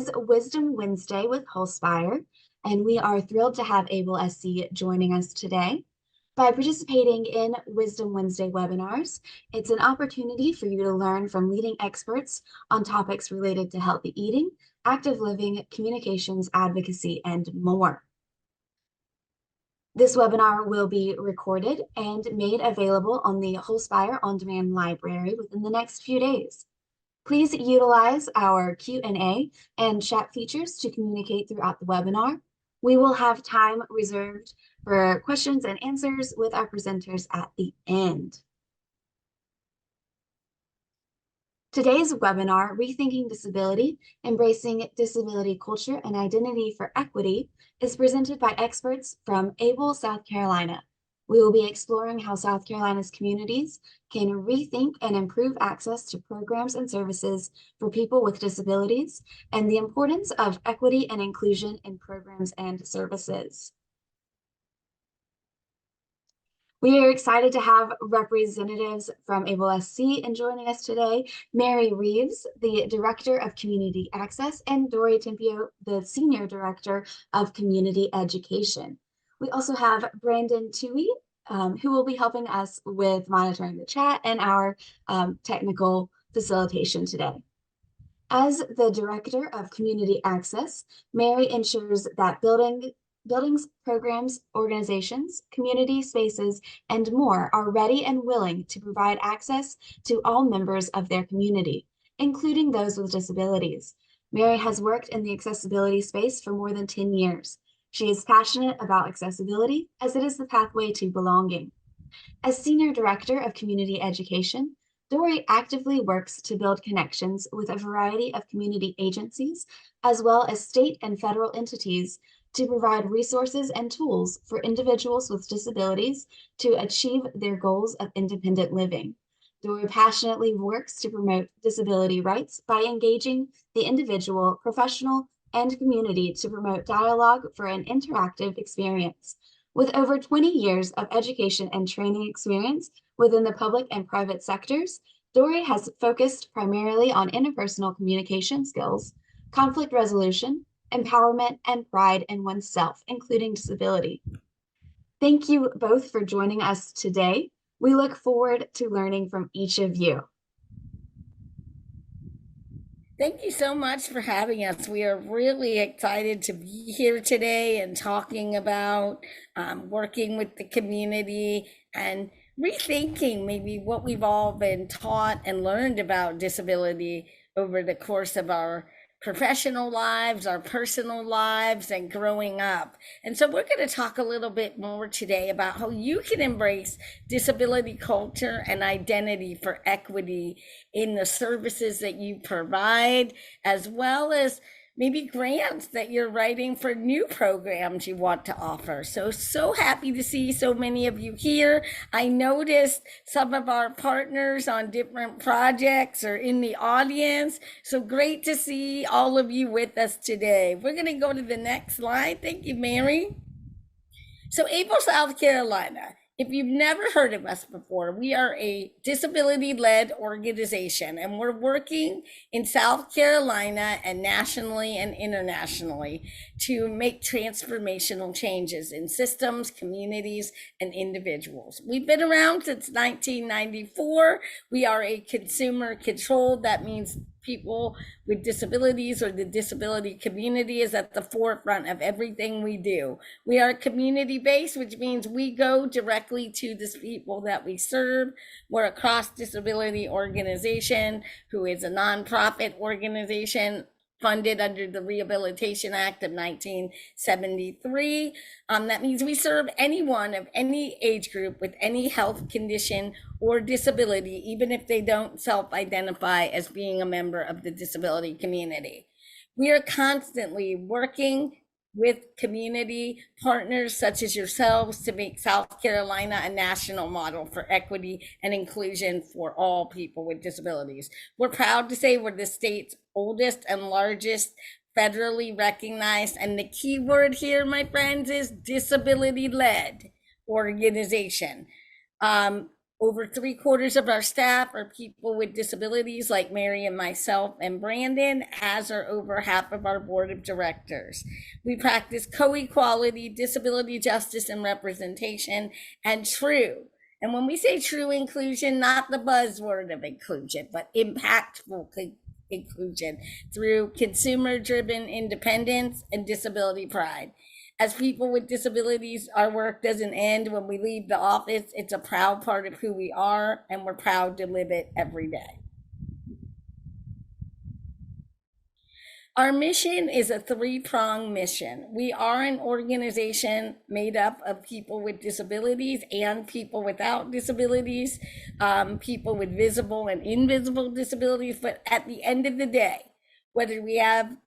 is Wisdom Wednesday with Wholespire, and we are thrilled to have Able SC joining us today. By participating in Wisdom Wednesday webinars, it's an opportunity for you to learn from leading experts on topics related to healthy eating, active living, communications, advocacy, and more. This webinar will be recorded and made available on the Wholespire On-Demand Library within the next few days. Please utilize our Q&A and chat features to communicate throughout the webinar. We will have time reserved for questions and answers with our presenters at the end. Today's webinar, Rethinking Disability, Embracing Disability Culture and Identity for Equity, is presented by experts from Able, South Carolina. We will be exploring how South Carolina's communities can rethink and improve access to programs and services for people with disabilities and the importance of equity and inclusion in programs and services. We are excited to have representatives from Able SC and joining us today, Mary Reeves, the Director of Community Access, and Dory Tempio, the Senior Director of Community Education. We also have Brandon Toohey, who will be helping us with monitoring the chat and our technical facilitation today. As the Director of Community Access, Mary ensures that buildings, programs, organizations, community spaces, and more are ready and willing to provide access to all members of their community, including those with disabilities. Mary has worked in the accessibility space for more than 10 years. She is passionate about accessibility as it is the pathway to belonging. As Senior Director of Community Education, Dory actively works to build connections with a variety of community agencies, as well as state and federal entities, to provide resources and tools for individuals with disabilities to achieve their goals of independent living. Dory passionately works to promote disability rights by engaging the individual, professional, and community to promote dialogue for an interactive experience. With over 20 years of education and training experience within the public and private sectors, Dory has focused primarily on interpersonal communication skills, conflict resolution, empowerment, and pride in oneself, including disability. Thank you both for joining us today. We look forward to learning from each of you. Thank you so much for having us. We are really excited to be here today and talking about working with the community and rethinking maybe what we've all been taught and learned about disability over the course of our professional lives, our personal lives, and growing up. And so we're going to talk a little bit more today about how you can embrace disability culture and identity for equity in the services that you provide, as well as maybe grants that you're writing for new programs you want to offer. So happy to see so many of you here. I noticed some of our partners on different projects are in the audience. So great to see all of you with us today. We're going to go to the next slide. Thank you, Mary. So Able, South Carolina. If you've never heard of us before, we are a disability-led organization, and we're working in South Carolina and nationally and internationally to make transformational changes in systems, communities, and individuals. We've been around since 1994. We are a consumer controlled, that means people with disabilities or the disability community is at the forefront of everything we do. We are community-based, which means we go directly to the people that we serve. We're a cross-disability organization who is a nonprofit organization funded under the Rehabilitation Act of 1973. That means we serve anyone of any age group with any health condition or disability, even if they don't self-identify as being a member of the disability community. We are constantly working with community partners such as yourselves to make South Carolina a national model for equity and inclusion for all people with disabilities. We're proud to say we're the state's oldest and largest federally recognized, and the key word here, my friends, is disability-led organization. Over 3/4 of our staff are people with disabilities, like Mary and myself and Brandon, as are over half of our board of directors. We practice co-equality, disability justice and representation, and true. And when we say true inclusion, not the buzzword of inclusion, but impactful inclusion through consumer-driven independence and disability pride. As people with disabilities, our work doesn't end when we leave the office. It's a proud part of who we are, and we're proud to live it every day. Our mission is a three-pronged mission. We are an organization made up of people with disabilities and people without disabilities, people with visible and invisible disabilities. But at the end of the day, whether we have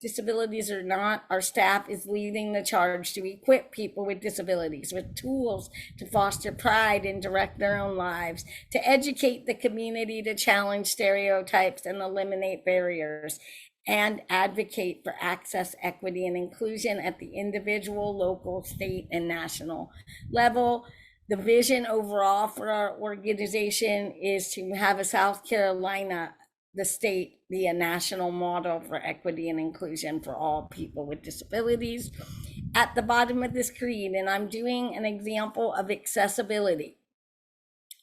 disabilities or not, our staff is leading the charge to equip people with disabilities with tools to foster pride and direct their own lives, to educate the community, to challenge stereotypes and eliminate barriers, and advocate for access, equity, and inclusion at the individual, local, state, and national level. The vision overall for our organization is to have a South Carolina, the state, be a national model for equity and inclusion for all people with disabilities. At the bottom of the screen, and I'm doing an example of accessibility.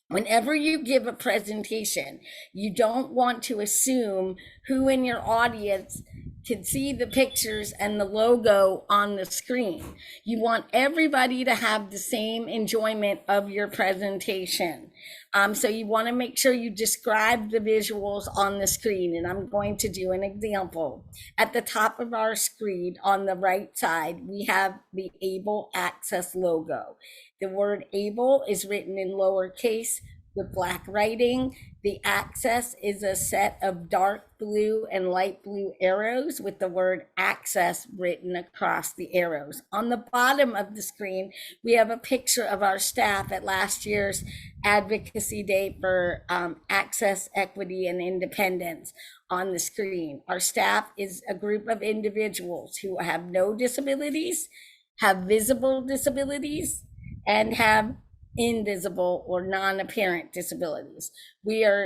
Whenever you give a presentation, you don't want to assume who in your audience can see the pictures and the logo on the screen. You want everybody to have the same enjoyment of your presentation. So you want to make sure you describe the visuals on the screen, and I'm going to do an example. At the top of our screen on the right side, we have the Able Access logo. The word able is written in lowercase with black writing. The access is a set of dark blue and light blue arrows with the word access written across the arrows. On the bottom of the screen, we have a picture of our staff at last year's Advocacy Day for Access, Equity, and Independence on the screen. Our staff is a group of individuals who have no disabilities, have visible disabilities, and have invisible or non-apparent disabilities.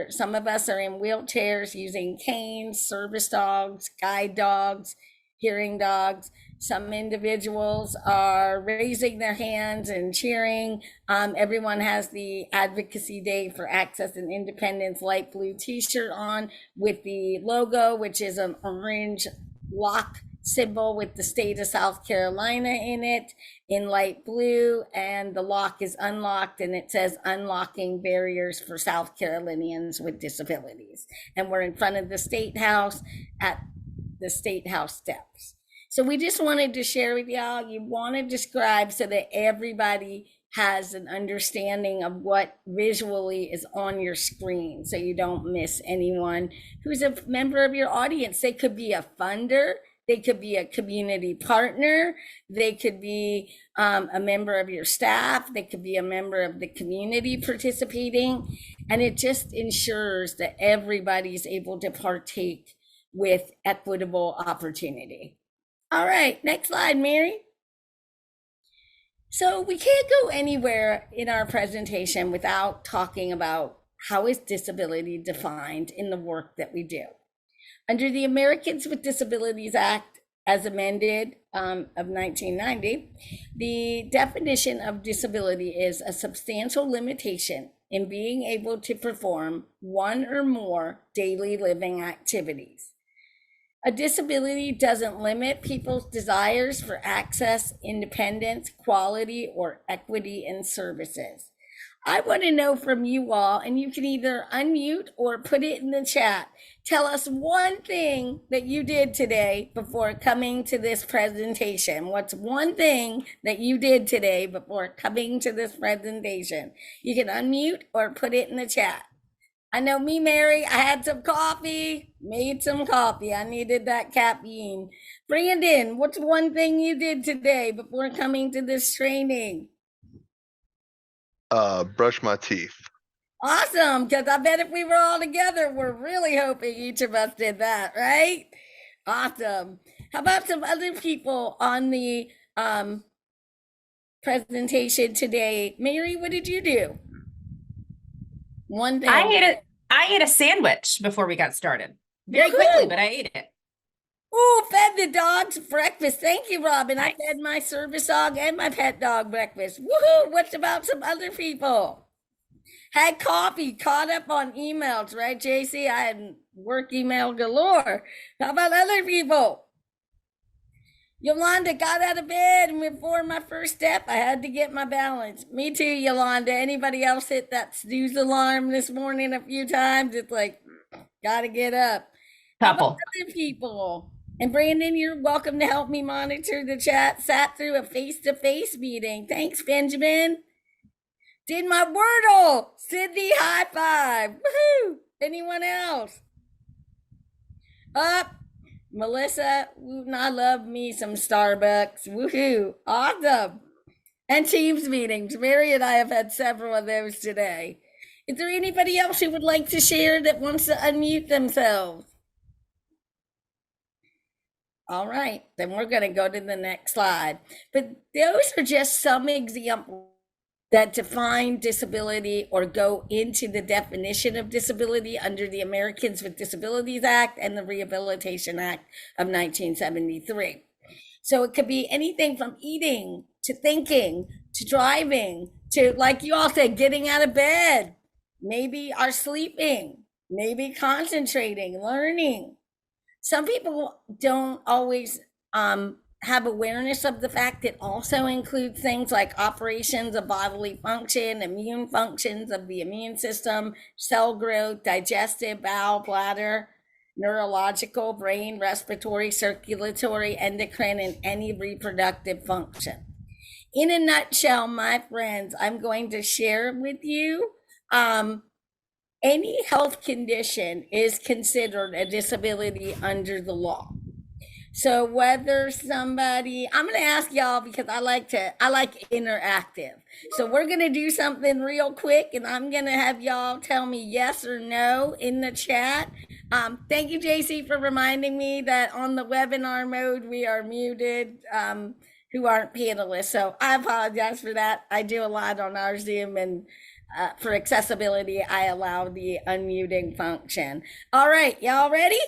Some of us are in wheelchairs using canes, service dogs, guide dogs, hearing dogs. Some individuals are raising their hands and cheering. Everyone has the Advocacy Day for Access and Independence light blue t-shirt on with the logo, which is an orange lock symbol with the state of South Carolina in it in light blue, and the lock is unlocked and it says unlocking barriers for South Carolinians with disabilities. And we're in front of the State House at the State House steps. So we just wanted to share with y'all, you want to describe so that everybody has an understanding of what visually is on your screen so you don't miss anyone who's a member of your audience. They could be a funder, they could be a community partner, they could be a member of your staff, they could be a member of the community participating, and it just ensures that everybody's able to partake with equitable opportunity. All right, next slide, Mary. So we can't go anywhere in our presentation without talking about how is disability defined in the work that we do. Under the Americans with Disabilities Act, as amended of 1990, the definition of disability is a substantial limitation in being able to perform one or more daily living activities. A disability doesn't limit people's desires for access, independence, quality, or equity in services. I want to know from you all, and you can either unmute or put it in the chat. Tell us one thing that you did today before coming to this presentation. What's one thing that you did today before coming to this presentation? You can unmute or put it in the chat. I know me, Mary, I had some coffee, made some coffee. I needed that caffeine. Brandon, what's one thing you did today before coming to this training? Brush my teeth. Awesome, because I bet if we were all together, we're really hoping each of us did that, right? Awesome. How about some other people on the presentation today? Mary, what did you do? One I thing. ate a I ate a sandwich before we got started. Very quickly, Woohoo! but I ate it. Oh, fed the dogs breakfast. Thank you, Robin. I fed Nice. my service dog and my pet dog breakfast. Woohoo! What about some other people? Had coffee, caught up on emails, right, JC? I had work email galore. How about other people? Yolanda got out of bed, and before my first step, I had to get my balance. Me too, Yolanda. Anybody else hit that snooze alarm this morning a few times? It's like, gotta get up. How about Couple. other people? And Brandon, you're welcome to help me monitor the chat. Sat through a face-to-face meeting. Thanks, Benjamin. Did my Wordle. Sydney, high five. Woohoo! Anyone else? Up. Melissa, I love me some Starbucks. Woohoo! Awesome. And Teams meetings. Mary and I have had several of those today. Is there anybody else who would like to share that wants to unmute themselves? All right, then we're going to go to the next slide. But those are just some examples that define disability or go into the definition of disability under the Americans with Disabilities Act and the Rehabilitation Act of 1973. So it could be anything from eating to thinking to driving to, like you all said, getting out of bed, maybe are sleeping, maybe concentrating, learning. Some people don't always have awareness of the fact it also includes things like operations of bodily function, immune functions of the immune system, cell growth, digestive, bowel, bladder, neurological, brain, respiratory, circulatory, endocrine, and any reproductive function. In a nutshell, my friends, I'm going to share with you any health condition is considered a disability under the law. So whether somebody, I'm going to ask y'all because I like interactive. So we're going to do something real quick and I'm going to have y'all tell me yes or no in the chat. Thank you, JC, for reminding me that on the webinar mode, we are muted, who aren't panelists. So I apologize for that. I do a lot on our Zoom, and for accessibility, I allow the unmuting function. All right, y'all ready?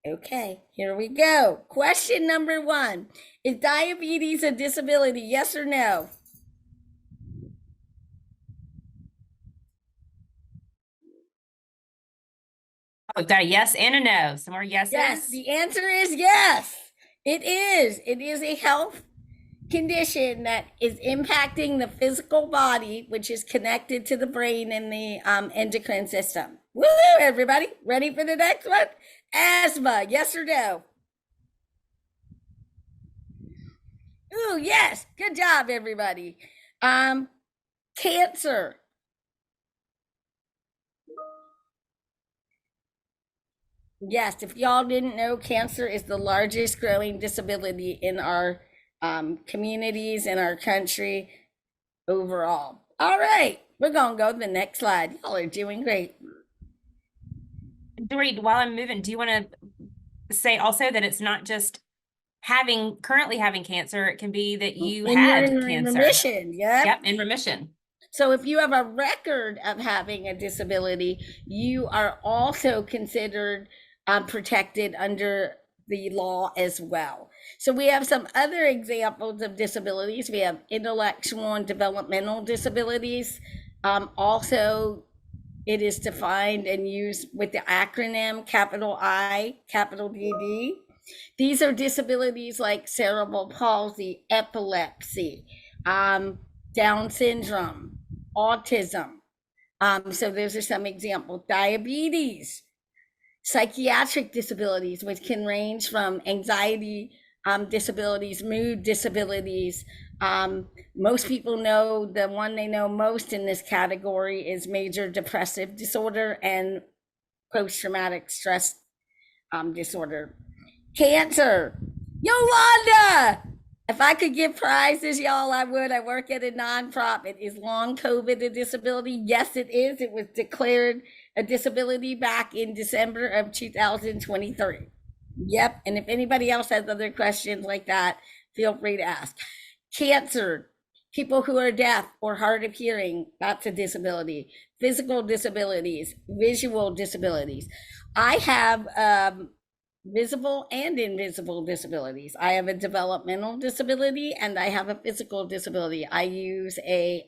Okay, here we go. Question number 1. Is diabetes a disability? Yes or no? Oh, we've got a yes and a no. Some more yeses. Yes, the answer is yes. It is. It is a health condition that is impacting the physical body, which is connected to the brain and the endocrine system. Woo, everybody. Ready for the next one? Asthma, yes or no? Ooh, yes. Good job, everybody. Cancer. Yes, if y'all didn't know, cancer is the largest growing disability in our communities, in our country overall. All right, we're going to go to the next slide. Y'all are doing great. Dory, while I'm moving, do you want to say also that it's not just currently having cancer, it can be that you And you're had in cancer. remission. Yep, in remission. So if you have a record of having a disability, you are also considered protected under the law as well. So we have some other examples of disabilities. We have intellectual and developmental disabilities. Also, it is defined and used with the acronym capital I, capital DD. These are disabilities like cerebral palsy, epilepsy, Down syndrome, autism. So those are some examples. Diabetes, psychiatric disabilities, which can range from anxiety disabilities, mood disabilities. Most people know the one they know most in this category is major depressive disorder and post-traumatic stress disorder. Cancer. Yolanda! If I could give prizes, y'all, I would. I work at a nonprofit. Is long COVID a disability? Yes, it is. It was declared a disability back in December of 2023. Yep. And if anybody else has other questions like that, feel free to ask. Cancer. People who are deaf or hard of hearing, that's a disability. Physical disabilities, visual disabilities. I have visible and invisible disabilities. I have a developmental disability and I have a physical disability. I use a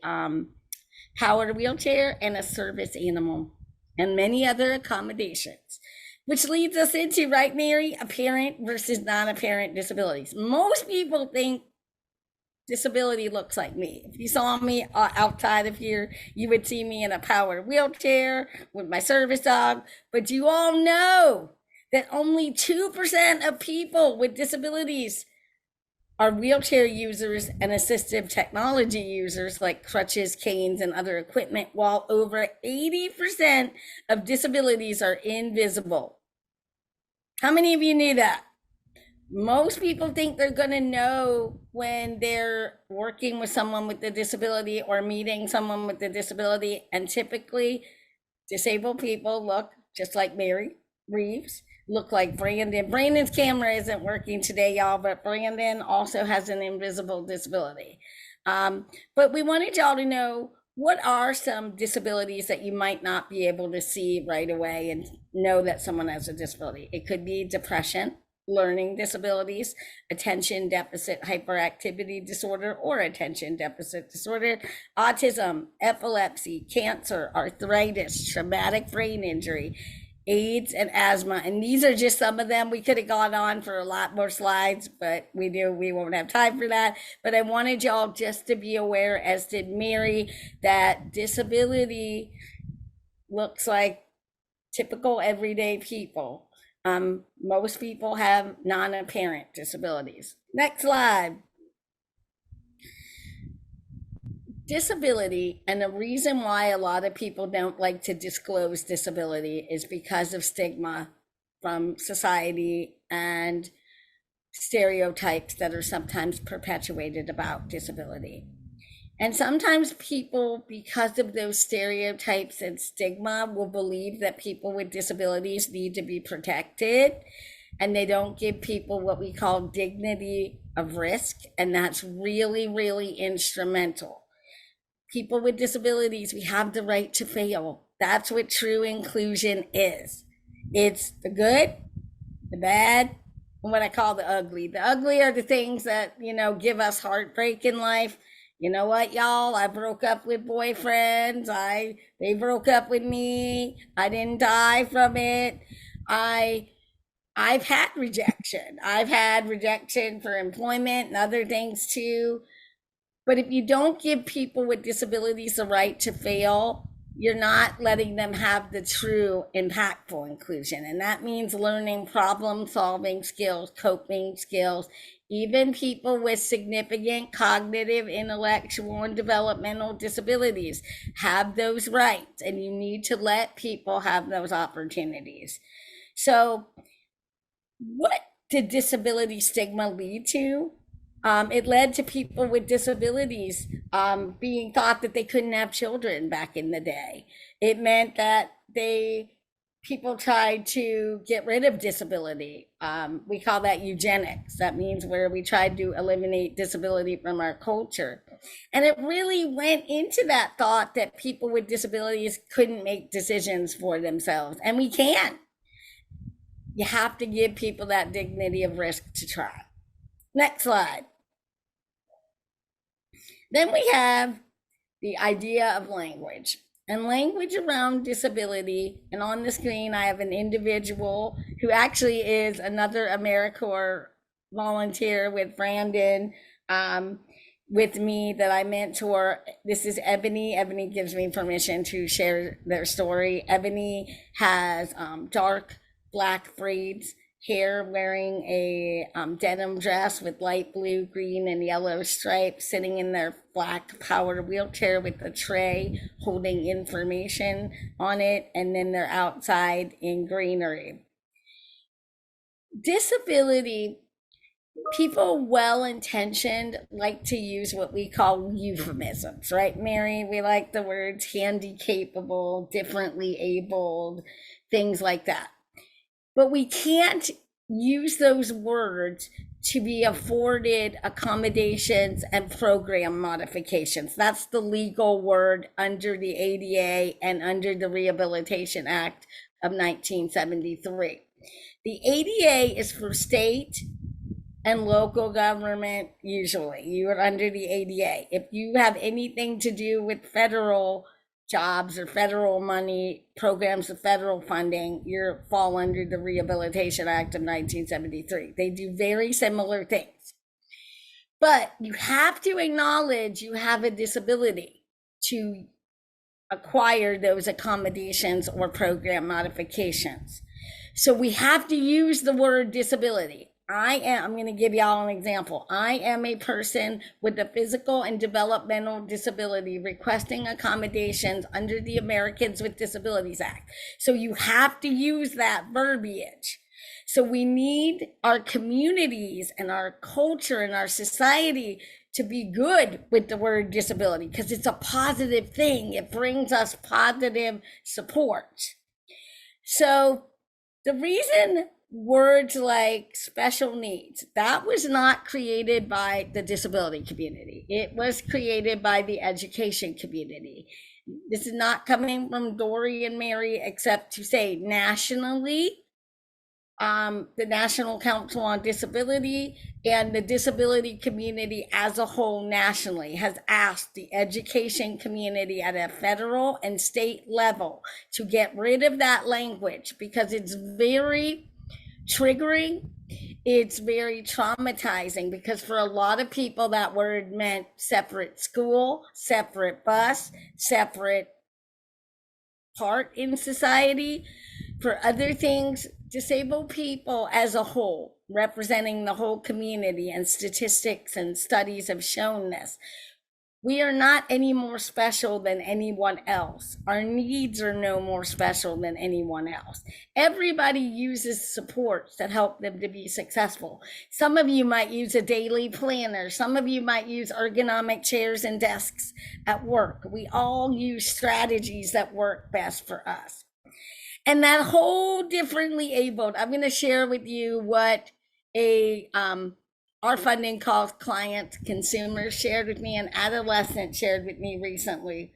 powered wheelchair and a service animal and many other accommodations. Which leads us into, right, Mary, apparent versus non-apparent disabilities. Most people think disability looks like me. If you saw me outside of here, you would see me in a powered wheelchair with my service dog. But you all know that only 2% of people with disabilities are wheelchair users and assistive technology users like crutches, canes, and other equipment, while over 80% of disabilities are invisible. How many of you knew that? Most people think they're going to know when they're working with someone with a disability or meeting someone with a disability. And typically, disabled people look just like Mary Reeves, look like Brandon. Brandon's camera isn't working today, y'all, but Brandon also has an invisible disability. But we wanted y'all to know, what are some disabilities that you might not be able to see right away and know that someone has a disability? It could be depression, learning disabilities, attention deficit hyperactivity disorder or attention deficit disorder, autism, epilepsy, cancer, arthritis, traumatic brain injury, AIDS, and asthma. And these are just some of them. We could have gone on for a lot more slides, but we won't have time for that. But I wanted y'all just to be aware, as did Mary, that disability looks like typical everyday people. Most people have non-apparent disabilities. Next slide. Disability, and the reason why a lot of people don't like to disclose disability is because of stigma from society and stereotypes that are sometimes perpetuated about disability. And sometimes people, because of those stereotypes and stigma, will believe that people with disabilities need to be protected, and they don't give people what we call dignity of risk. And that's really, really instrumental. People with disabilities, we have the right to fail. That's what true inclusion is. It's the good, the bad, and what I call the ugly. The ugly are the things that, give us heartbreak in life. You know what, y'all? I broke up with boyfriends. They broke up with me. I didn't die from it. I've had rejection. I've had rejection for employment and other things too. But if you don't give people with disabilities the right to fail, you're not letting them have the true impactful inclusion. And that means learning problem solving skills, coping skills. Even people with significant cognitive, intellectual, and developmental disabilities have those rights, and you need to let people have those opportunities. So what did disability stigma lead to? It led to people with disabilities being thought that they couldn't have children back in the day. It meant that people tried to get rid of disability. We call that eugenics. That means where we tried to eliminate disability from our culture. And it really went into that thought that people with disabilities couldn't make decisions for themselves. And we can. You have to give people that dignity of risk to try. Next slide. Then we have the idea of language and language around disability. And on the screen, I have an individual who actually is another AmeriCorps volunteer with Brandon, with me, that I mentor. This is Ebony. Ebony gives me permission to share their story. Ebony has dark black braids hair, wearing a denim dress with light blue, green, and yellow stripes, sitting in their black powered wheelchair with a tray holding information on it, and then they're outside in greenery. Disability, people well-intentioned like to use what we call euphemisms, right, Mary? We like the words handy-capable, differently abled, things like that. But we can't use those words to be afforded accommodations and program modifications. That's the legal word under the ADA and under the Rehabilitation Act of 1973. The ADA is for state and local government. Usually you are under the ADA. If you have anything to do with federal jobs or federal money, programs of federal funding, you fall under the Rehabilitation Act of 1973. They do very similar things. But you have to acknowledge you have a disability to acquire those accommodations or program modifications. So we have to use the word disability. I'm going to give y'all an example. I am a person with a physical and developmental disability requesting accommodations under the Americans with Disabilities Act. So you have to use that verbiage. So we need our communities and our culture and our society to be good with the word disability because it's a positive thing. It brings us positive support. So the reason words like special needs, that was not created by the disability community. It was created by the education community. This is not coming from Dory and Mary, except to say nationally, the National Council on Disability and the disability community as a whole nationally has asked the education community at a federal and state level to get rid of that language because it's very triggering. It's very traumatizing because for a lot of people that word meant separate school, separate bus, separate part in society. For other things, disabled people as a whole, representing the whole community, and statistics and studies have shown this. We are not any more special than anyone else. Our needs are no more special than anyone else. Everybody uses supports that help them to be successful. Some of you might use a daily planner. Some of you might use ergonomic chairs and desks at work. We all use strategies that work best for us. And that whole differently abled, I'm going to share with you what our funding calls client consumers shared with me, an adolescent shared with me recently.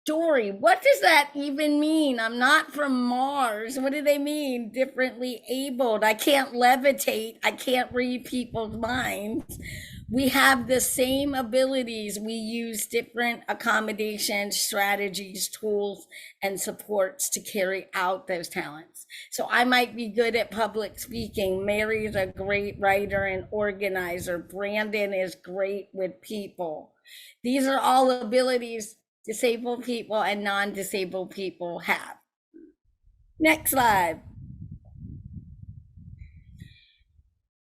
Dory, what does that even mean? I'm not from Mars. What do they mean? Differently abled. I can't levitate. I can't read people's minds. We have the same abilities. We use different accommodations, strategies, tools, and supports to carry out those talents. So I might be good at public speaking. Mary's a great writer and organizer. Brandon is great with people. These are all abilities disabled people and non-disabled people have. Next slide.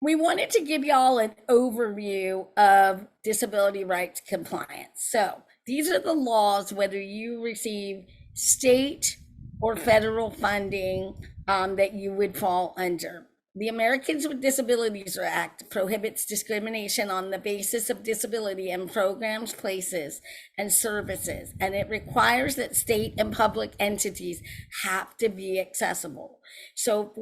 We wanted to give y'all an overview of disability rights compliance. So these are the laws, whether you receive state or federal funding, that you would fall under. The Americans with Disabilities Act prohibits discrimination on the basis of disability in programs, places, and services, and it requires that state and public entities have to be accessible. So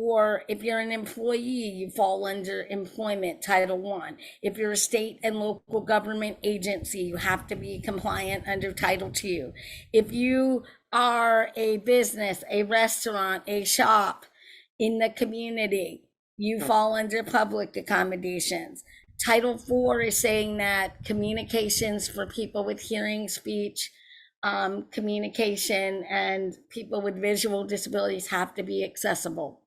if you're an employee, you fall under Employment Title I. If you're a state and local government agency, you have to be compliant under Title II. If you are a business, a restaurant, a shop in the community, you fall under public accommodations. Title IV is saying that communications for people with hearing, speech, communication, and people with visual disabilities have to be accessible.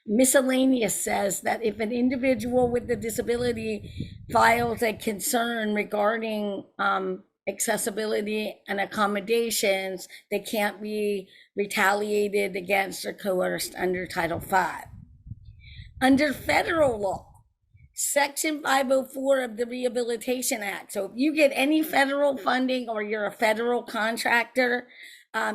Miscellaneous says that if an individual with a disability files a concern regarding accessibility and accommodations, they can't be retaliated against or coerced under Title V. Under federal law, Section 504 of the Rehabilitation Act. So if you get any federal funding or you're a federal contractor,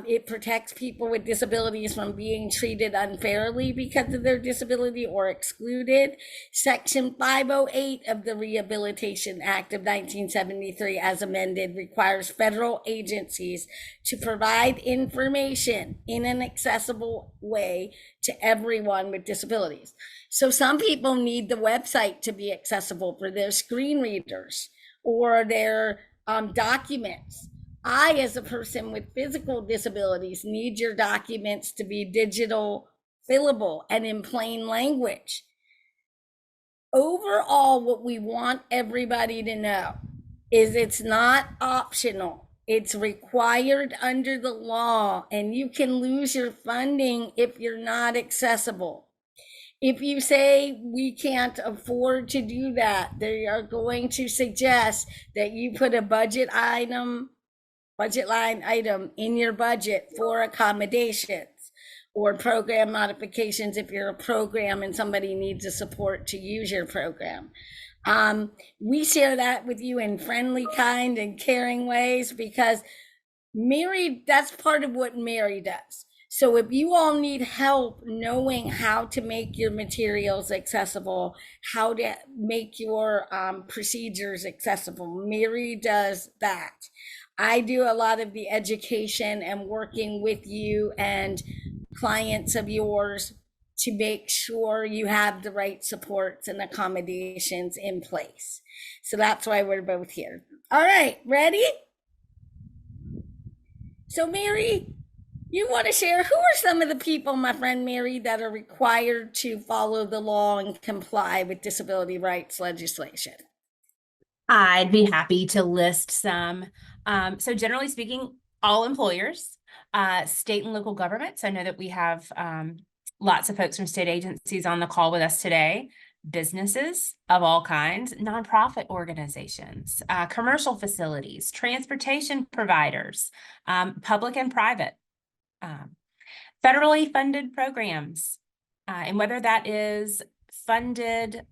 It protects people with disabilities from being treated unfairly because of their disability or excluded. Section 508 of the Rehabilitation Act of 1973, as amended, requires federal agencies to provide information in an accessible way to everyone with disabilities. So some people need the website to be accessible for their screen readers or their documents. I, as a person with physical disabilities, need your documents to be digital, fillable, and in plain language. Overall, what we want everybody to know is it's not optional. It's required under the law, and you can lose your funding if you're not accessible. If you say we can't afford to do that, they are going to suggest that you put a budget line item in your budget for accommodations or program modifications if you're a program and somebody needs a support to use your program. We share that with you in friendly, kind, and caring ways because Mary, that's part of what Mary does. So if you all need help knowing how to make your materials accessible, how to make your procedures accessible, Mary does that. I do a lot of the education and working with you and clients of yours to make sure you have the right supports and accommodations in place. So that's why we're both here. All right, ready? So Mary, you want to share who are some of the people, my friend Mary, that are required to follow the law and comply with disability rights legislation? I'd be happy to list some. So generally speaking, all employers, state and local governments. I know that we have lots of folks from state agencies on the call with us today. Businesses of all kinds, nonprofit organizations, commercial facilities, transportation providers, public and private, federally funded programs, and whether that is funded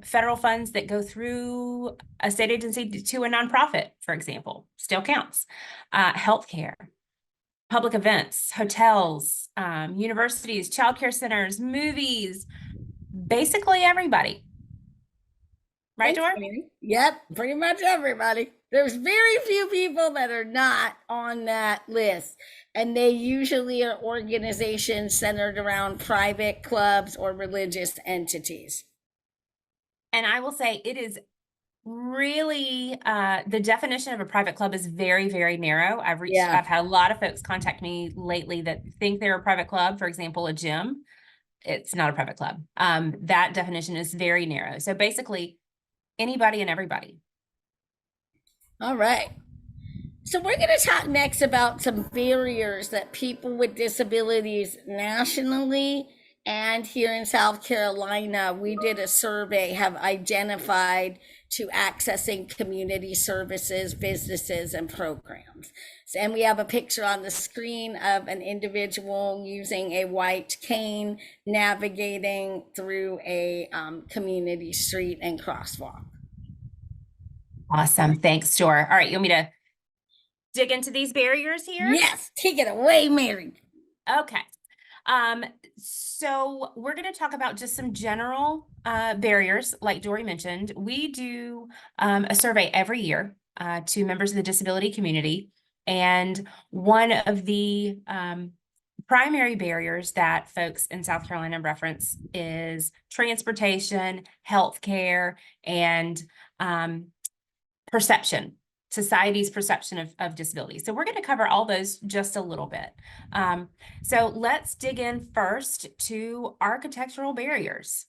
federal funds that go through a state agency to a nonprofit, for example, still counts. Healthcare, public events, hotels, universities, childcare centers, movies, basically everybody. Right, Dor? Yep, pretty much everybody. There's very few people that are not on that list. And they usually are organizations centered around private clubs or religious entities. And I will say it is really the definition of a private club is very, very narrow. I've had a lot of folks contact me lately that think they're a private club, for example, a gym. It's not a private club. That definition is very narrow. So basically anybody and everybody. All right. So we're going to talk next about some barriers that people with disabilities nationally and here in South Carolina, we did a survey, have identified to accessing community services, businesses, and programs. And we have a picture on the screen of an individual using a white cane navigating through a community street and crosswalk. Awesome. Thanks, Dor. All right. You want me to dig into these barriers here? Yes. Take it away, Mary. Okay. So we're going to talk about just some general barriers, like Dory mentioned. We do a survey every year to members of the disability community. And one of the primary barriers that folks in South Carolina reference is transportation, healthcare, and perception, society's perception of disability. So we're going to cover all those just a little bit. So let's dig in first to architectural barriers.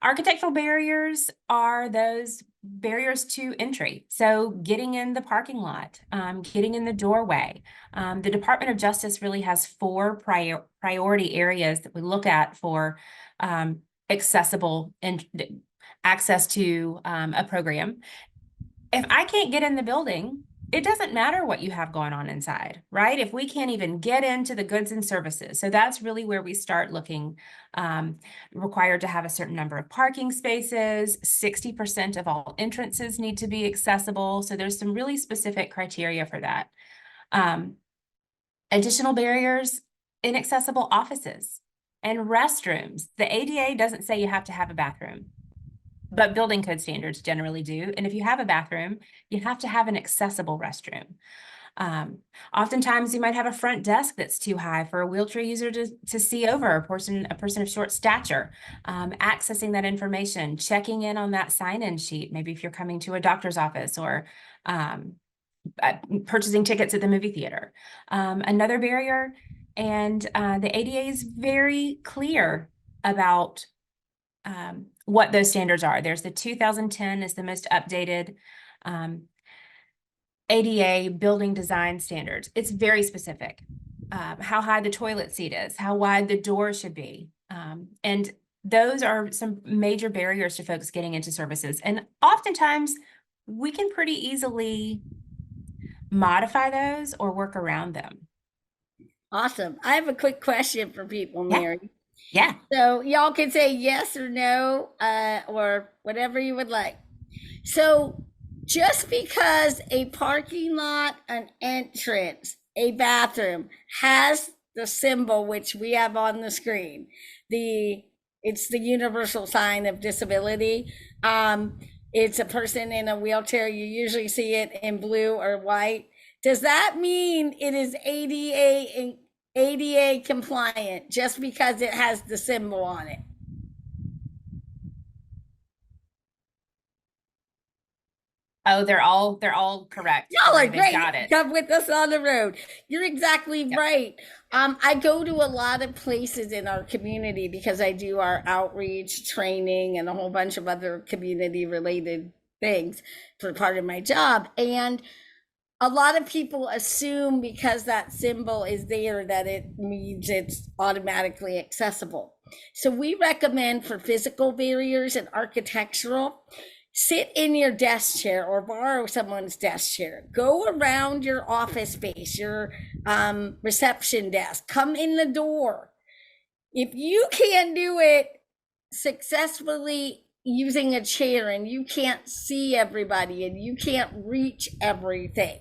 Architectural barriers are those barriers to entry. So getting in the parking lot, getting in the doorway. The Department of Justice really has four priority areas that we look at for accessible and access to a program. If I can't get in the building, it doesn't matter what you have going on inside, right? If we can't even get into the goods and services. So that's really where we start looking, required to have a certain number of parking spaces, 60% of all entrances need to be accessible. So there's some really specific criteria for that. Additional barriers, inaccessible offices and restrooms. The ADA doesn't say you have to have a bathroom, but building code standards generally do. And if you have a bathroom, you have to have an accessible restroom. Oftentimes you might have a front desk that's too high for a wheelchair user to see over, a person of short stature. Accessing that information, checking in on that sign-in sheet, maybe if you're coming to a doctor's office or purchasing tickets at the movie theater. Another barrier, and the ADA is very clear about what those standards are. There's the 2010 is the most updated ADA building design standards. It's very specific. How high the toilet seat is, how wide the door should be. And those are some major barriers to folks getting into services. And oftentimes we can pretty easily modify those or work around them. Awesome. I have a quick question for people, Mary. Yeah. So y'all can say yes or no, or whatever you would like. So just because a parking lot, an entrance, a bathroom has the symbol which we have on the screen, it's the universal sign of disability. It's a person in a wheelchair. You usually see it in blue or white. Does that mean it is ADA compliant just because it has the symbol on it? Oh, they're all correct. Y'all are They've great. got it. Come with us on the road. You're exactly Yep. right. I go to a lot of places in our community because I do our outreach training and a whole bunch of other community related things for part of my job. And a lot of people assume because that symbol is there that it means it's automatically accessible. So we recommend for physical barriers and architectural, sit in your desk chair or borrow someone's desk chair. Go around your office space, your reception desk, come in the door. If you can't do it successfully using a chair and you can't see everybody and you can't reach everything,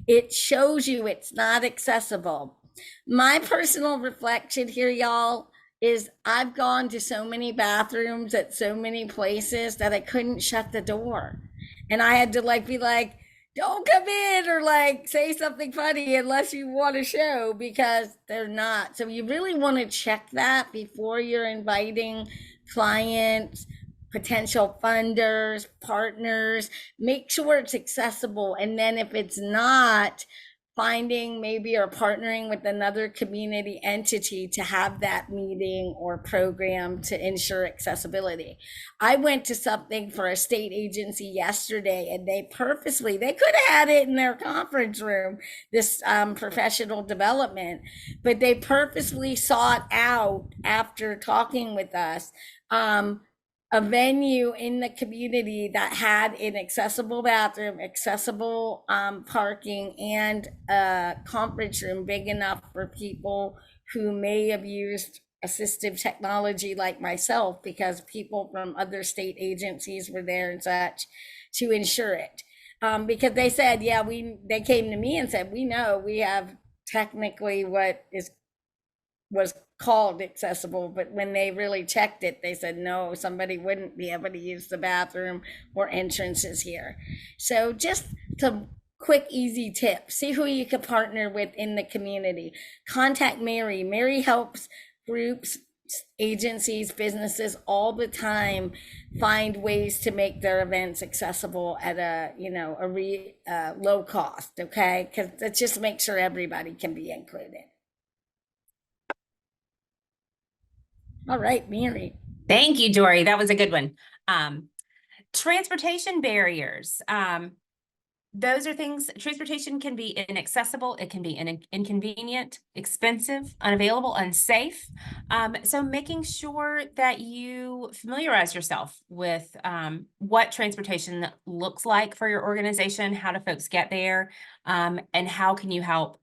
it shows you it's not accessible. My personal reflection here, y'all, is I've gone to so many bathrooms at so many places that I couldn't shut the door. And I had to be like, don't come in, or say something funny unless you want to show, because they're not. So you really want to check that before you're inviting clients, potential funders, partners. Make sure it's accessible. And then if it's not, finding maybe or partnering with another community entity to have that meeting or program to ensure accessibility. I went to something for a state agency yesterday, and they could have had it in their conference room, this professional development, but they purposely sought out, after talking with us, a venue in the community that had an accessible bathroom, accessible parking, and a conference room big enough for people who may have used assistive technology like myself, because people from other state agencies were there and such, to ensure it. Because they said, they came to me and said, we know we have technically what was called accessible, but when they really checked it, they said no, somebody wouldn't be able to use the bathroom or entrances here. So just some quick, easy tips. See who you can partner with in the community. Contact Mary. Mary helps groups, agencies, businesses all the time find ways to make their events accessible at a low cost. Okay, because let's just make sure everybody can be included. All right, Mary. Thank you, Dory. That was a good one. Transportation barriers. Those are things, transportation can be inaccessible, it can be inconvenient, expensive, unavailable, unsafe. So making sure that you familiarize yourself with what transportation looks like for your organization, how do folks get there, and how can you help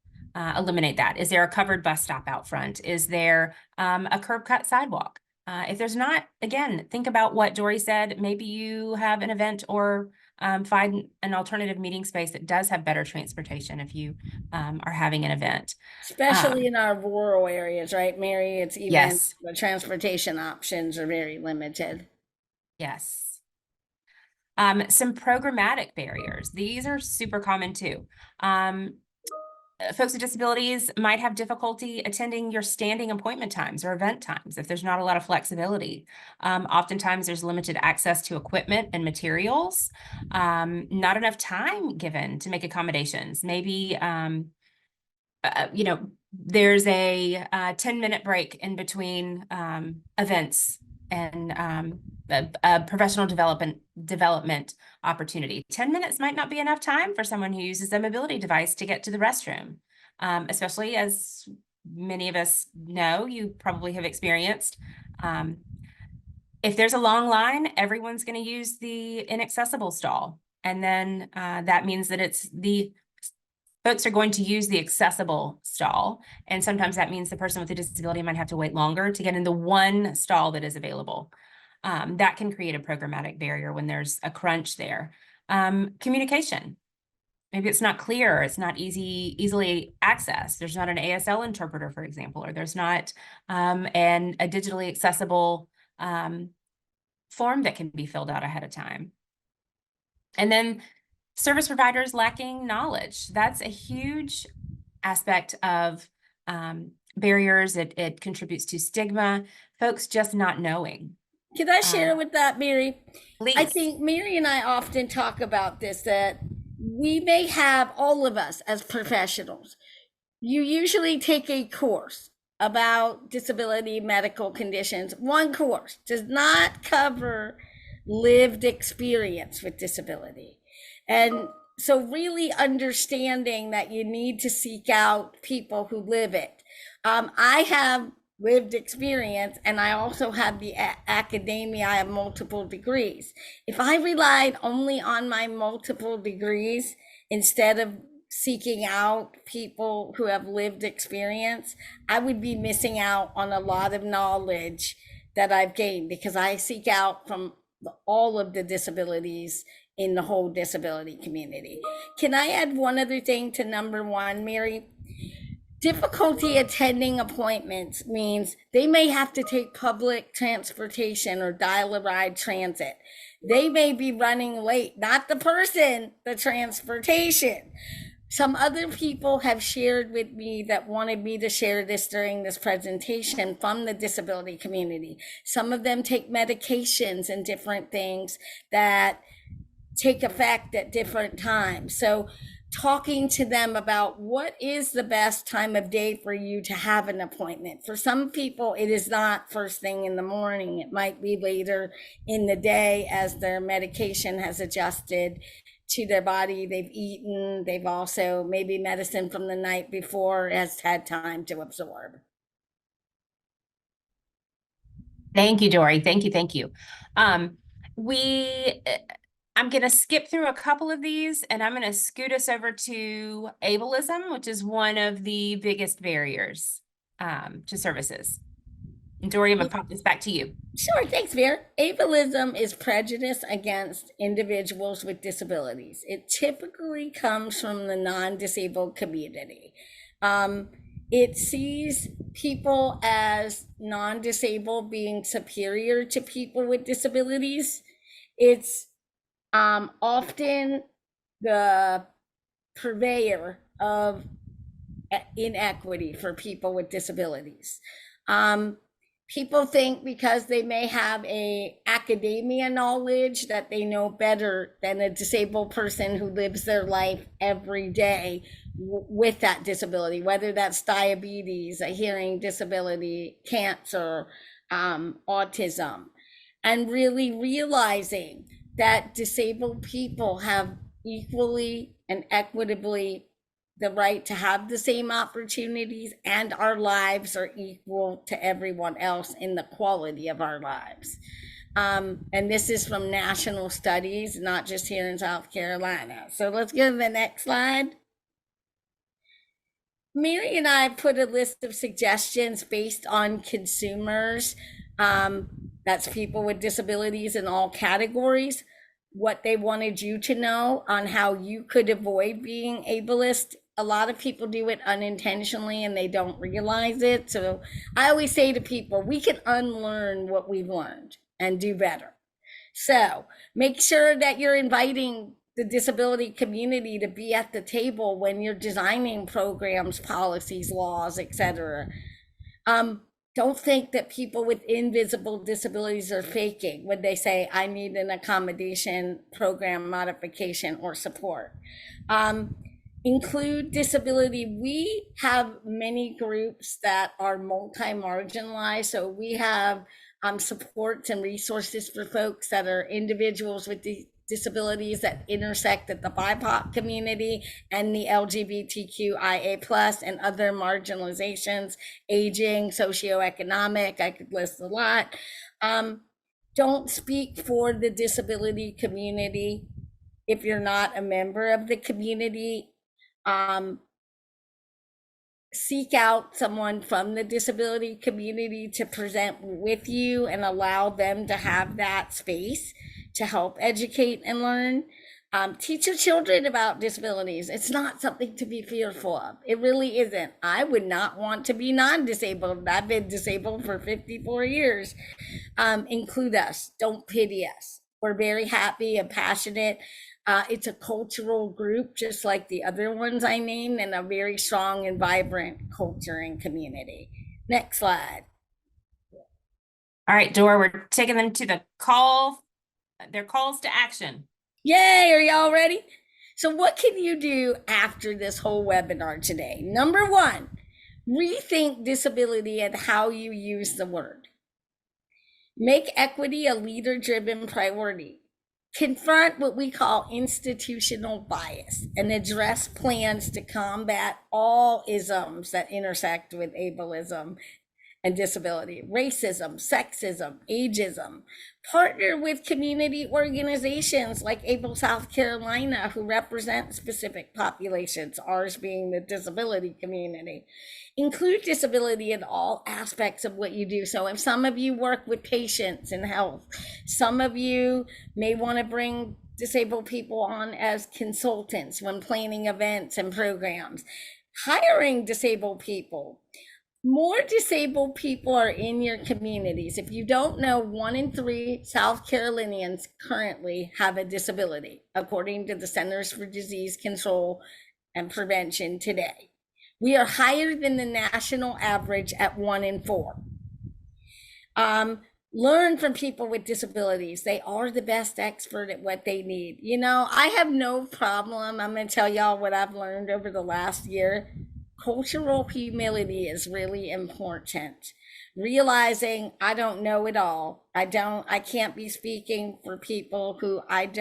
eliminate that? Is there a covered bus stop out front? Is there a curb cut sidewalk? If there's not, again, think about what Dory said. Maybe you have an event or find an alternative meeting space that does have better transportation if you are having an event. Especially in our rural areas, right, Mary? It's even Yes, the transportation options are very limited. yes. Some programmatic barriers. These are super common too. Folks with disabilities might have difficulty attending your standing appointment times or event times if there's not a lot of flexibility. Oftentimes there's limited access to equipment and materials, not enough time given to make accommodations. Maybe, there's a 10-minute break in between events and a professional development opportunity. 10 minutes might not be enough time for someone who uses a mobility device to get to the restroom, especially as many of us know, you probably have experienced. If there's a long line, everyone's going to use the inaccessible stall. And then that means that folks are going to use the accessible stall. And sometimes that means the person with a disability might have to wait longer to get in the one stall that is available. That can create a programmatic barrier when there's a crunch there. Communication. Maybe it's not clear, it's not easily accessed. There's not an ASL interpreter, for example, or there's not a digitally accessible form that can be filled out ahead of time. And then service providers lacking knowledge. That's a huge aspect of barriers. It contributes to stigma, folks just not knowing. Can I share with that, Mary? Please. I think Mary and I often talk about this, that we may have, all of us as professionals, you usually take a course about disability medical conditions. One course does not cover lived experience with disability. And so really understanding that you need to seek out people who live it. I have lived experience, and I also have the academia. I have multiple degrees. If I relied only on my multiple degrees instead of seeking out people who have lived experience, I would be missing out on a lot of knowledge that I've gained, because I seek out from all of the disabilities in the whole disability community. Can I add one other thing to number one, Mary? Difficulty attending appointments means they may have to take public transportation or dial-a-ride transit. They may be running late, not the person, the transportation. Some other people have shared with me that wanted me to share this during this presentation from the disability community. Some of them take medications and different things that take effect at different times. So talking to them about what is the best time of day for you to have an appointment. For some people, it is not first thing in the morning. It might be later in the day as their medication has adjusted to their body. They've eaten. They've also, maybe medicine from the night before has had time to absorb. Thank you, Dory. Thank you. Thank you. I'm going to skip through a couple of these, and I'm going to scoot us over to ableism, which is one of the biggest barriers to services. And Dory, I'm going to pop this back to you. Sure, thanks, Vera. Ableism is prejudice against individuals with disabilities. It typically comes from the non-disabled community. It sees people as non-disabled being superior to people with disabilities. It's often the purveyor of inequity for people with disabilities. People think because they may have a academia knowledge that they know better than a disabled person who lives their life every day with that disability, whether that's diabetes, a hearing disability, cancer, autism, and really realizing that disabled people have equally and equitably the right to have the same opportunities, and our lives are equal to everyone else in the quality of our lives. And this is from national studies, not just here in South Carolina. So let's go to the next slide. Mary and I put a list of suggestions based on consumers. That's people with disabilities in all categories. what they wanted you to know on how you could avoid being ableist. A lot of people do it unintentionally and they don't realize it. So I always say to people, we can unlearn what we've learned and do better. So make sure that you're inviting the disability community to be at the table when you're designing programs, policies, laws, etc. Don't think that people with invisible disabilities are faking when they say, I need an accommodation program modification or support. Include disability. We have many groups that are multi-marginalized. So we have supports and resources for folks that are individuals with disabilities that intersect at the BIPOC community and the LGBTQIA plus and other marginalizations, aging, socioeconomic, I could list a lot. Don't speak for the disability community if you're not a member of the community. Seek out someone from the disability community to present with you and allow them to have that space to help educate and learn. Teach your children about disabilities. It's not something to be fearful of. It really isn't. I would not want to be non-disabled. I've been disabled for 54 years. Include us. Don't pity us. We're very happy and passionate. It's a cultural group, just like the other ones I named, and a very strong and vibrant culture and community. Next slide. All right, Dora, we're taking them to the call, their calls to action. Yay, are y'all ready? So what can you do after this whole webinar today? Number one, rethink disability and how you use the word. Make equity a leader-driven priority. Confront what we call institutional bias and address plans to combat all isms that intersect with ableism and disability, racism, sexism, ageism. Partner with community organizations like Able South Carolina, who represent specific populations, ours being the disability community. Include disability in all aspects of what you do. So if some of you work with patients and health, some of you may want to bring disabled people on as consultants when planning events and programs. Hiring disabled people. More disabled people are in your communities. If you don't know, 1 in 3 South Carolinians currently have a disability, according to the Centers for Disease Control and Prevention today. We are higher than the national average at 1 in 4. Learn from people with disabilities. They are the best expert at what they need. You know, I have no problem. I'm going to tell y'all what I've learned over the last year. Cultural humility is really important. Realizing I don't know it all. I can't be speaking for people who I'm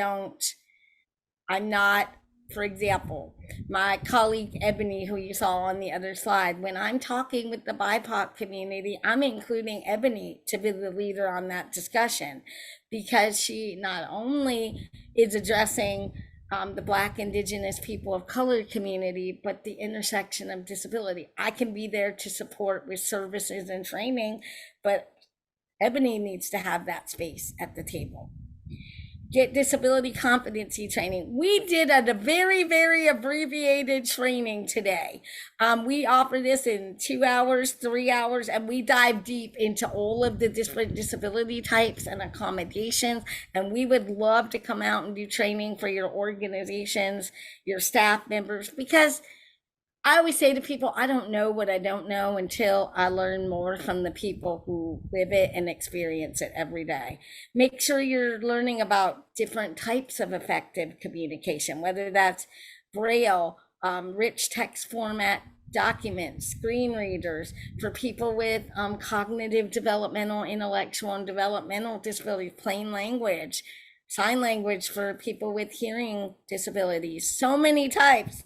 not, for example, my colleague Ebony, who you saw on the other slide, when I'm talking with the BIPOC community, I'm including Ebony to be the leader on that discussion because she not only is addressing the Black, Indigenous, people of color community, but the intersection of disability. I can be there to support with services and training, but Ebony needs to have that space at the table. Get disability competency training. We did a very, very abbreviated training today. We offer this in 2 hours, 3 hours, and we dive deep into all of the different disability types and accommodations. And we would love to come out and do training for your organizations, your staff members, because I always say to people, I don't know what I don't know until I learn more from the people who live it and experience it every day. Make sure you're learning about different types of effective communication, whether that's Braille, rich text format documents, screen readers for people with cognitive, developmental, intellectual, and developmental disabilities, plain language, sign language for people with hearing disabilities, so many types.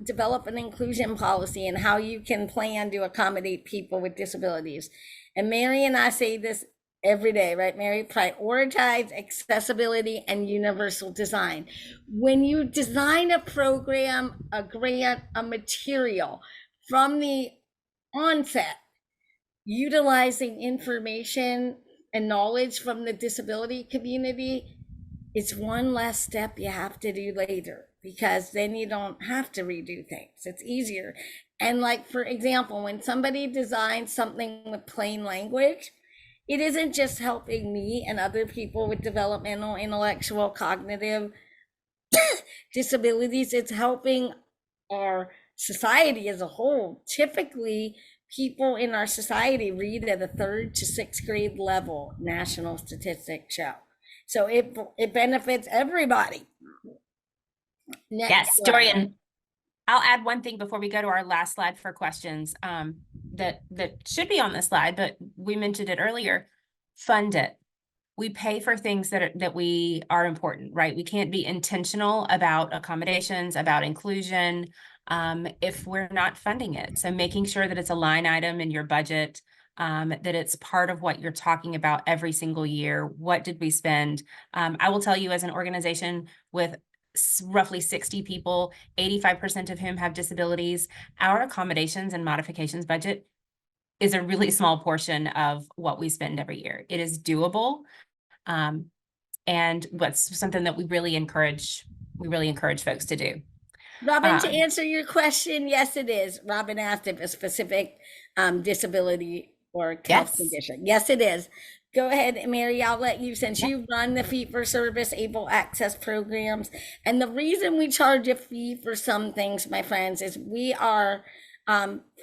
Develop an inclusion policy and how you can plan to accommodate people with disabilities. And Mary and I say this every day, right, Mary? Prioritize accessibility and universal design. When you design a program, a grant, a material from the onset, utilizing information and knowledge from the disability community, it's one less step you have to do later, because then you don't have to redo things. It's easier. And like, for example, when somebody designs something with plain language, it isn't just helping me and other people with developmental, intellectual, cognitive disabilities, it's helping our society as a whole. Typically, people in our society read at a third to sixth grade level, national statistics show. So it benefits everybody. Next Yes, slide. Dorian, I'll add one thing before we go to our last slide for questions, that should be on the slide, but we mentioned it earlier. Fund it. We pay for things that we are important, right? We can't be intentional about accommodations, about inclusion, if we're not funding it. So making sure that it's a line item in your budget, that it's part of what you're talking about every single year. What did we spend? I will tell you, as an organization with roughly 60 people, 85% of whom have disabilities, our accommodations and modifications budget is a really small portion of what we spend every year. It is doable. And what's something that we really encourage folks to do. Robin, to Um, answer your question, yes, it is. Robin asked if a specific disability or health yes. condition. Yes, it is. Go ahead, Mary. I'll let you, since Yeah. you run the fee for service able access programs. And the reason we charge a fee for some things, my friends, is we are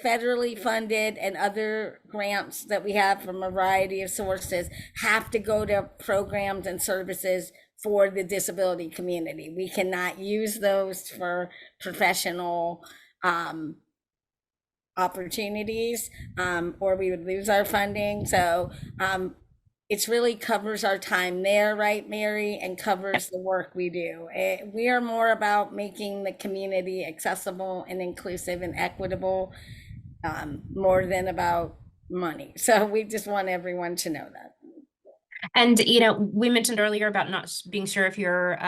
federally funded, and other grants that we have from a variety of sources have to go to programs and services for the disability community. We cannot use those for professional opportunities, or we would lose our funding. So it's really covers our time there, right, Mary, and covers the work we do. We are more about making the community accessible and inclusive and equitable, more than about money. So we just want everyone to know that. And, we mentioned earlier about not being sure if your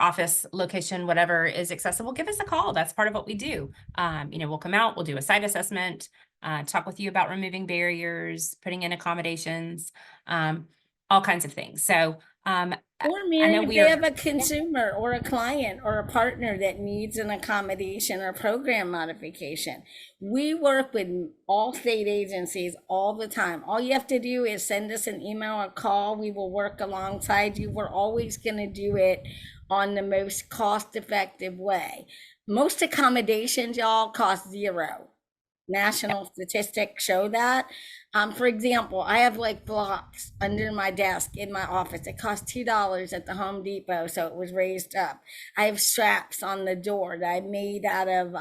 office location, whatever, is accessible. Give us a call. That's part of what we do. We'll come out, we'll do a site assessment, talk with you about removing barriers, putting in accommodations, all kinds of things. So Or I know Mary, if we they are. have a consumer or a client or a partner that needs an accommodation or program modification, we work with all state agencies all the time. All you have to do is send us an email or call. We will work alongside you. We're always going to do it on the most cost effective way. Most accommodations, y'all, cost zero. National statistics show that. For example, I have like blocks under my desk in my office. It cost $2 at the Home Depot, so it was raised up. I have straps on the door that I made out of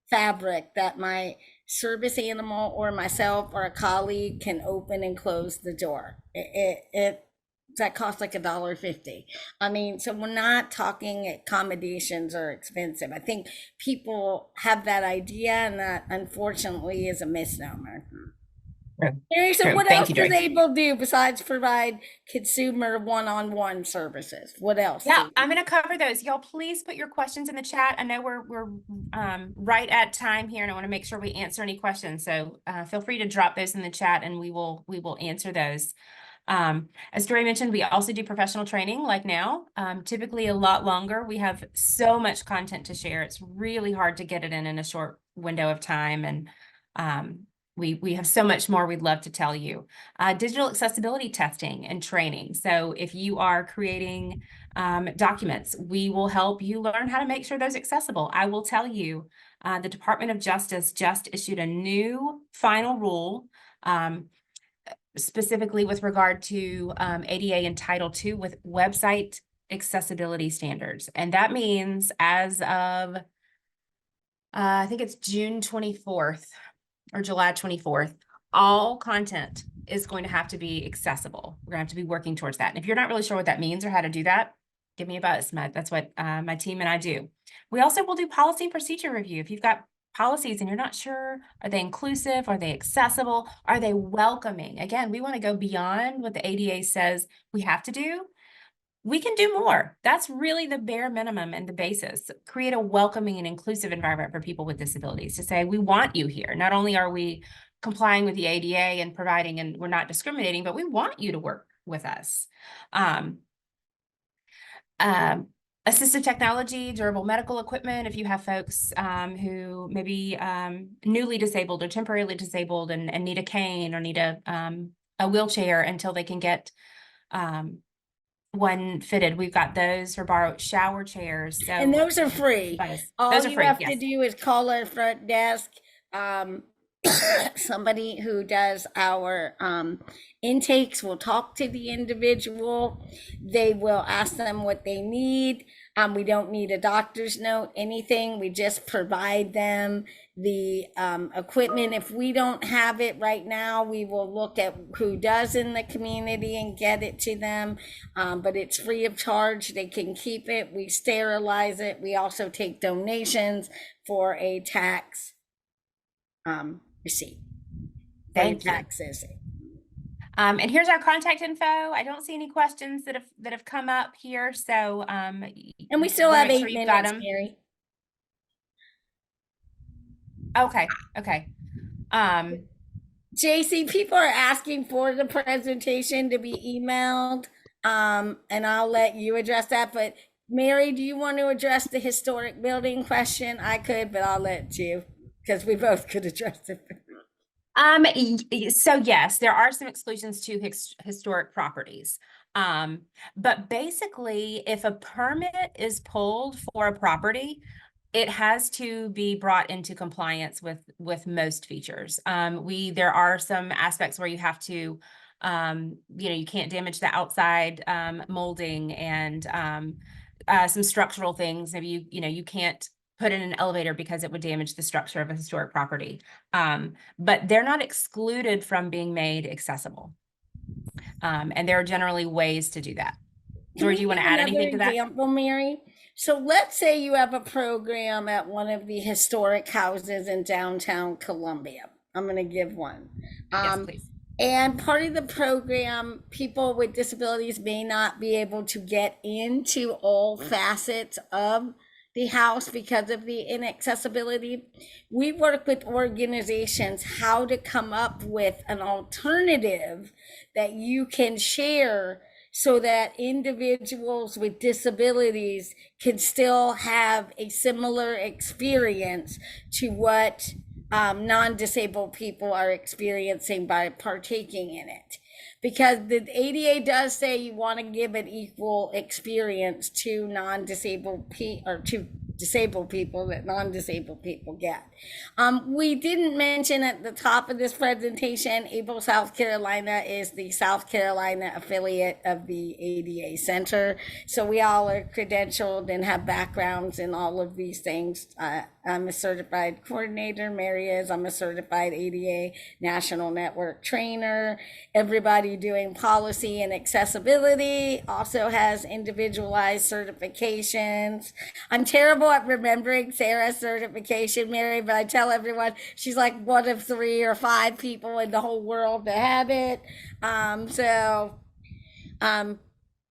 fabric that my service animal or myself or a colleague can open and close the door. It that costs like $1.50. I mean, so we're not talking accommodations are expensive. I think people have that idea, and that unfortunately is a misnomer. True. Mary, so True. what Thank else you, does Joy. ABLE do besides provide consumer one-on-one services? What else Yeah, do I'm going to cover those. Y'all, please put your questions in the chat. I know we're right at time here, and I want to make sure we answer any questions. So feel free to drop those in the chat, and we will answer those. As Dory mentioned, we also do professional training like now, typically a lot longer. We have so much content to share. It's really hard to get it in a short window of time. And we have so much more we'd love to tell you. Digital accessibility testing and training. So if you are creating documents, we will help you learn how to make sure those accessible. I will tell you, the Department of Justice just issued a new final rule, specifically with regard to ADA and Title II with website accessibility standards. And that means as of, I think it's June 24th or July 24th, all content is going to have to be accessible. We're gonna have to be working towards that. And if you're not really sure what that means or how to do that, give me a buzz. That's what my team and I do. We also will do policy and procedure review. If you've got policies and you're not sure, are they inclusive? Are they accessible? Are they welcoming? Again, we want to go beyond what the ADA says we have to do. We can do more. That's really the bare minimum and the basis. Create a welcoming and inclusive environment for people with disabilities to say, we want you here. Not only are we complying with the ADA and providing, and we're not discriminating, but we want you to work with us. Assistive technology, durable medical equipment, if you have folks who may be newly disabled or temporarily disabled and need a cane or need a wheelchair until they can get one fitted. We've got those for borrowed shower chairs. And So those are free. All those are you free, have to yes. do is call our front desk. Um, somebody who does our intakes will talk to the individual. They will ask them what they need. We don't need a doctor's note, anything. We just provide them the equipment. If we don't have it right now, we will look at who does in the community and get it to them. But it's free of charge. They can keep it. We sterilize it. We also take donations for a tax receipt. Thank you. Taxes. And here's our contact info. I don't see any questions that have come up here. So and we still have 8 minutes, Mary. Okay. Okay. JC, people are asking for the presentation to be emailed. And I'll let you address that. But Mary, do you want to address the historic building question? I could, but I'll let you because we both could address it. So yes, there are some exclusions to historic properties. But basically, if a permit is pulled for a property, it has to be brought into compliance with most features. There are some aspects where you have to, you can't damage the outside molding and some structural things. Maybe you can't put in an elevator because it would damage the structure of a historic property. But they're not excluded from being made accessible. And there are generally ways to do that. Or do you want to add anything to that? Example, Mary? So let's say you have a program at one of the historic houses in downtown Columbia. I'm going to give one. Yes, please. And part of the program, people with disabilities may not be able to get into all facets of the house because of the inaccessibility. We work with organizations how to come up with an alternative that you can share so that individuals with disabilities can still have a similar experience to what non-disabled people are experiencing by partaking in it. Because the ADA does say you want to give an equal experience to non-disabled or to disabled people that non-disabled people get. We didn't mention at the top of this presentation, Able South Carolina is the South Carolina affiliate of the ADA Center. So we all are credentialed and have backgrounds in all of these things. I'm a certified coordinator. Mary is. I'm a certified ADA National Network trainer. Everybody doing policy and accessibility also has individualized certifications. I'm terrible at remembering Sarah's certification, Mary, but I tell everyone she's like one of 3 or 5 people in the whole world to have it.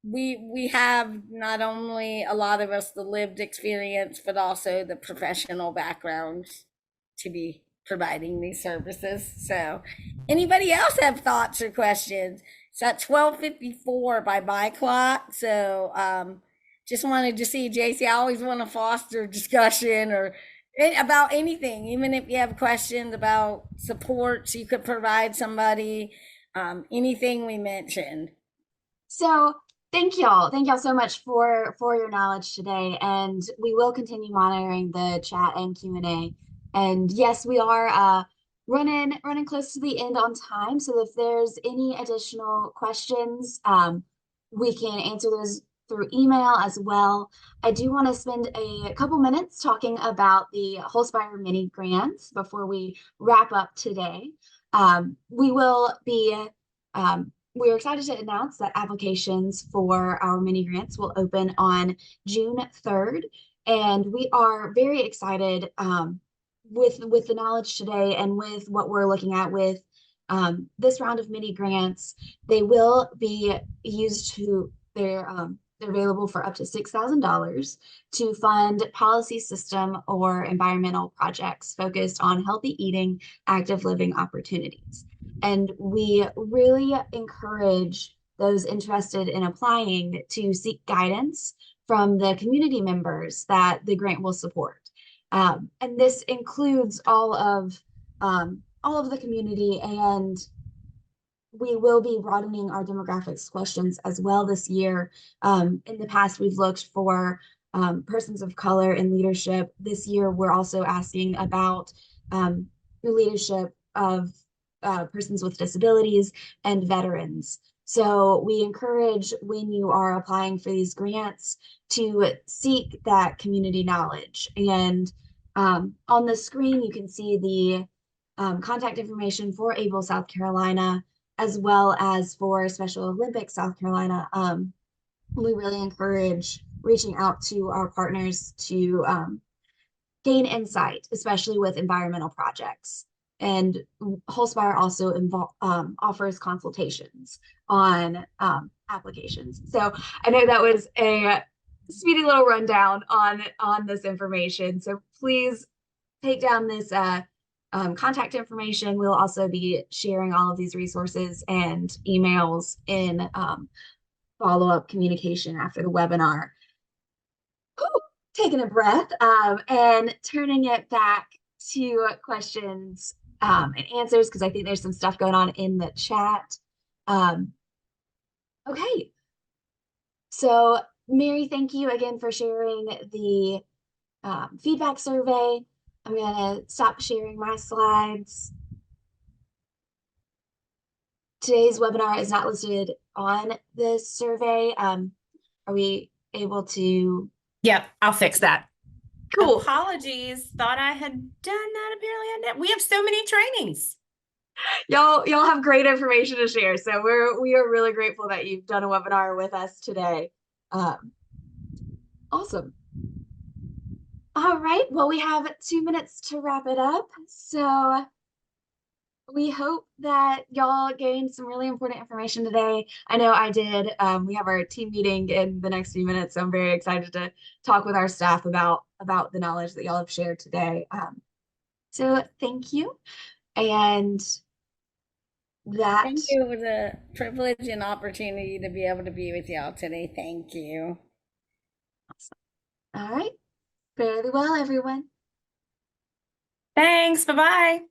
We have not only a lot of us the lived experience, but also the professional backgrounds to be providing these services. So anybody else have thoughts or questions? It's at 12:54 by my clock. So just wanted to see, JC, I always want to foster discussion or about anything, even if you have questions about supports you could provide somebody, anything we mentioned. So thank y'all so much for your knowledge today, and we will continue monitoring the chat and Q&A. And yes, we are running close to the end on time, so if there's any additional questions, we can answer those through email as well. I do want to spend a couple minutes talking about the Wholespire mini grants before we wrap up today. We're excited to announce that applications for our mini grants will open on June 3rd, and we are very excited with the knowledge today and with what we're looking at with this round of mini grants. They will be used to they're available for up to $6,000 to fund policy system or environmental projects focused on healthy eating, active living opportunities. And we really encourage those interested in applying to seek guidance from the community members that the grant will support. And this includes all of the community, and we will be broadening our demographics questions as well this year. In the past, we've looked for persons of color in leadership. This year, we're also asking about the leadership of persons with disabilities and veterans. So we encourage, when you are applying for these grants, to seek that community knowledge. And on the screen, you can see the contact information for Able South Carolina, as well as for Special Olympics South Carolina. We really encourage reaching out to our partners to gain insight, especially with environmental projects. And Wholespire also offers consultations on applications. So I know that was a speedy little rundown on this information. So please take down this contact information. We'll also be sharing all of these resources and emails in follow-up communication after the webinar. Whew, taking a breath and turning it back to questions and answers, because I think there's some stuff going on in the chat. Okay, so Mary, thank you again for sharing the feedback survey. I'm gonna stop sharing my slides. Today's webinar is not listed on this survey. Are we able to? Yep, I'll fix that. Cool. Apologies. Thought I had done that. Apparently I didn't. We have so many trainings. Y'all have great information to share. So we are really grateful that you've done a webinar with us today. Awesome. All right. Well, we have 2 minutes to wrap it up. So we hope that y'all gained some really important information today. I know I did. We have our team meeting in the next few minutes, so I'm very excited to talk with our staff about the knowledge that y'all have shared today. So thank you. And that. Thank you for the privilege and opportunity to be able to be with y'all today. Thank you. Awesome. All right. Fairly well, everyone. Thanks. Bye-bye.